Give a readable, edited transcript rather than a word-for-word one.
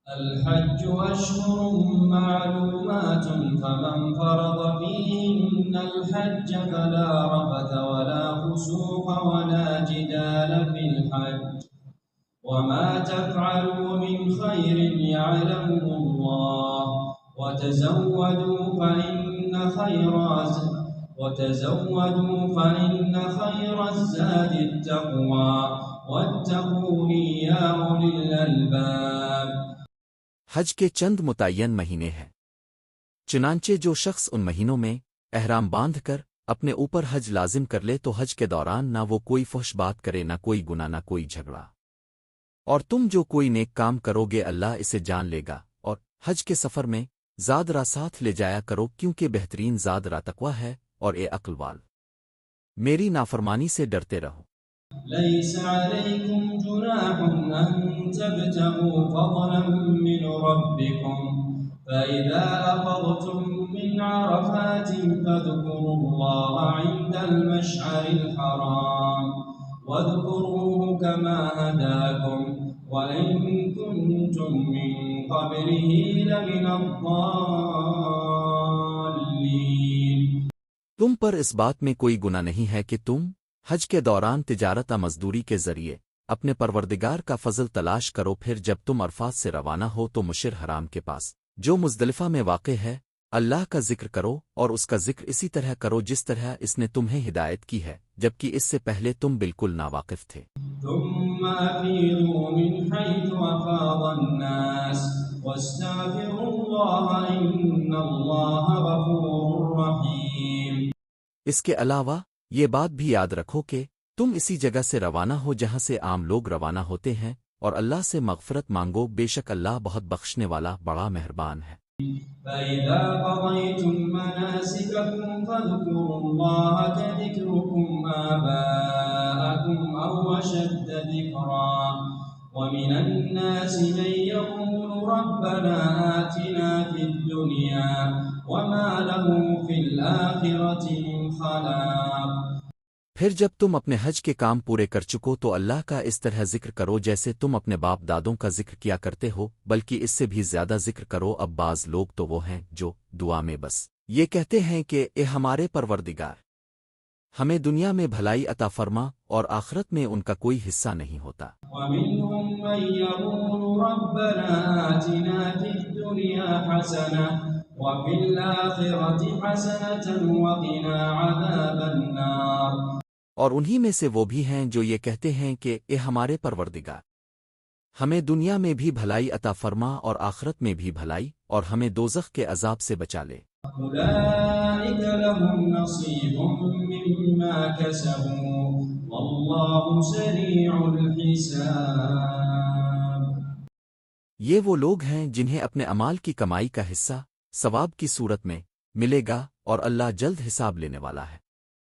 الحج أشهر معلومات فمن فرض فيهن الحج فلا رفث ولا فسوق ولا جدال في الحج وما تفعلوا من خير يعلمه الله وتزودوا فإن خير الزاد التقوى واتقون يا أولي الألباب۔ حج کے چند متعین مہینے ہیں، چنانچہ جو شخص ان مہینوں میں احرام باندھ کر اپنے اوپر حج لازم کر لے تو حج کے دوران نہ وہ کوئی فحش بات کرے، نہ کوئی گناہ، نہ کوئی جھگڑا، اور تم جو کوئی نیک کام کرو گے اللہ اسے جان لے گا۔ اور حج کے سفر میں زاد را ساتھ لے جایا کرو، کیونکہ بہترین زاد را تقوی ہے، اور اے عقل وال میری نافرمانی سے ڈرتے رہو۔ ليس عليكم جناح أن تبتغوا فضلا من ربكم فإذا أفضتم من عرفات فاذكروا الله عند المشعر الحرام واذكروه كما هداكم وإن كنتم من قبله لمن الضالين۔ تم پر اس بات میں کوئی گناہ نہیں ہے کہ تم حج کے دوران تجارت مزدوری کے ذریعے اپنے پروردگار کا فضل تلاش کرو، پھر جب تم عرفات سے روانہ ہو تو مشعر حرام کے پاس جو مزدلفہ میں واقع ہے اللہ کا ذکر کرو، اور اس کا ذکر اسی طرح کرو جس طرح اس نے تمہیں ہدایت کی ہے، جبکہ اس سے پہلے تم بالکل ناواقف تھے۔ ثم أفيضوا من حيث أفاض الناس واستغفروا الله إن الله غفور رحيم۔ اس کے علاوہ یہ بات بھی یاد رکھو کہ تم اسی جگہ سے روانہ ہو جہاں سے عام لوگ روانہ ہوتے ہیں، اور اللہ سے مغفرت مانگو، بے شک اللہ بہت بخشنے والا بڑا مہربان ہے۔ فإذا قضيتم مناسككم فاذكروا الله كذكركم آباءكم أو أشد ذكرا ومن الناس من يقول ربنا آتنا في الدنيا وما له في الآخرة من خلاق۔ پھر جب تم اپنے حج کے کام پورے کر چکو تو اللہ کا اس طرح ذکر کرو جیسے تم اپنے باپ دادوں کا ذکر کیا کرتے ہو، بلکہ اس سے بھی زیادہ ذکر کرو۔ اب بعض لوگ تو وہ ہیں جو دعا میں بس یہ کہتے ہیں کہ اے ہمارے پروردگار، ہمیں دنیا میں بھلائی عطا فرما، اور آخرت میں ان کا کوئی حصہ نہیں ہوتا۔ ومنهم من يقول ربنا آتنا في الدنيا حسنة وفي الآخرة حسنة وقنا عذاب النار۔ اور انہی میں سے وہ بھی ہیں جو یہ کہتے ہیں کہ اے ہمارے پروردگار، ہمیں دنیا میں بھی بھلائی عطا فرما اور آخرت میں بھی بھلائی، اور ہمیں دوزخ کے عذاب سے بچا لے۔ أولئك لهم نصيب مما كسبوا والله سريع الحساب۔ یہ وہ لوگ ہیں جنہیں اپنے اعمال کی کمائی کا حصہ ثواب کی صورت میں ملے گا، اور اللہ جلد حساب لینے والا ہے۔